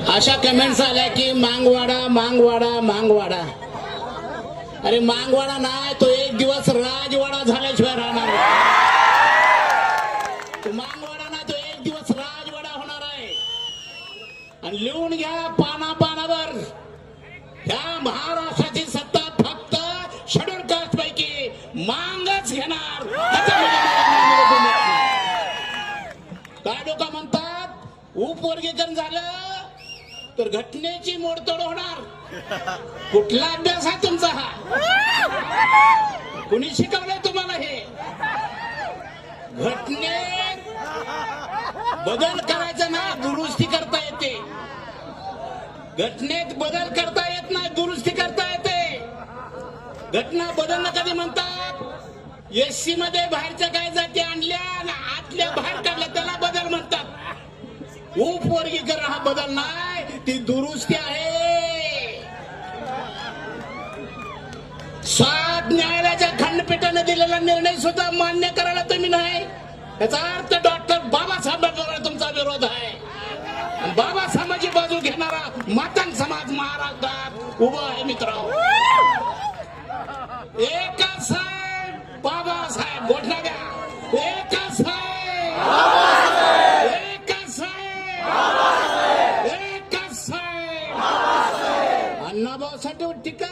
अशा कमेंट्स आल्या की मांगवाडा मांगवाडा मांगवाडा. अरे मांगवाडा नाही, तो एक दिवस राजवाडा झाल्याशिवाय राहणार नाही. तो मांगवाडा नाही, तो एक दिवस राजवाडा होणार आहे. आणि लिहून घ्या पाना पानावर, ह्या महाराष्ट्राची सत्ता फक्त शेड्यूल कास्ट पैकी मांगच घेणार. काय लोक म्हणतात उपवर्गीकरण झालं तर घटनेची मोडतोड होणार. कुठला अभ्यास आहे तुमचा हा? कुणी शिकवलंय तुम्हाला हे? घटनेत बदल करायचा नाही, दुरुस्ती करता येते. घटनेत बदल करता येत नाही, दुरुस्ती करता येते. घटना बदलणं कधी म्हणतात? एससी मध्ये बाहेरच्या काय जाती आणल्या आणि आतल्या बाहेर काढल्या, त्याला बदल म्हणतात. उपवर्गीकरण हा बदल नाही, ती दुरुस्ती आहे. 7 न्यायालयाच्या खंडपीठाने दिलेला निर्णय सुद्धा मान्य करायला तुम्ही नाही. याचा अर्थ डॉक्टर बाबासाहेब आंबेडकरांना तुमचा विरोध आहे. आणि बाबासाहेबांची बाजू घेणारा मातंग समाज महाराष्ट्रात उभा आहे. मित्रांनो, एकच आहे बाबासाहेब, घोषणा द्या. एकच आहे, एकच आहे, एकच आहे. अण्णाभाऊ साठे टीका.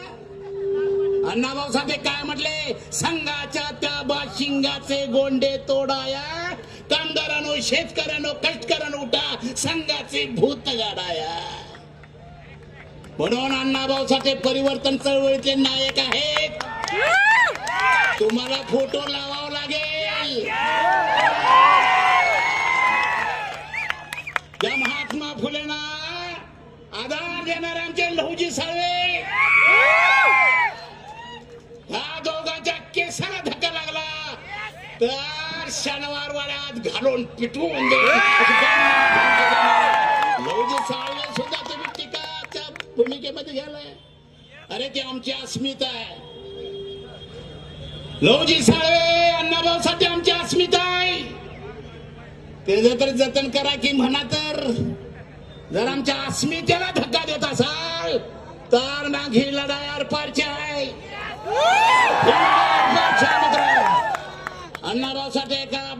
अण्णाभाऊ साठे काय म्हटले? संघाच्या त्या शिंगाचे गोंडे तोडाया, कामगारांनो शेतकऱ्यांनो कष्टकऱ्यांनो उठा, संघाचे भूत गाडाया. म्हणून अण्णाभाऊ साठे परिवर्तन चळवळीचे नायक आहेत. तुम्हाला फोटो लावावा लागेल. ज्या महात्मा फुलेंना आधार देणारे आमचे लहुजी साळवे, ह्या दोघांच्या केसाला धक्का लागला तर शनिवार वाड्यात घालून पिटवून दे. लहुजी साळवे सुद्धा तुम्ही टीकाच्या भूमिकेमध्ये घ्यालाय. अरे ती आमची अस्मिता आहे. लहुजी साळवे, अण्णाभाऊ साठे आमची अस्मिता आहे. त्याचं तर जतन करा की म्हणा. तर जर आमच्या अस्मितेला धक्का देत असाल तर मग ही लढाई आरपारची आहे. अण्णाभाऊ साठे एका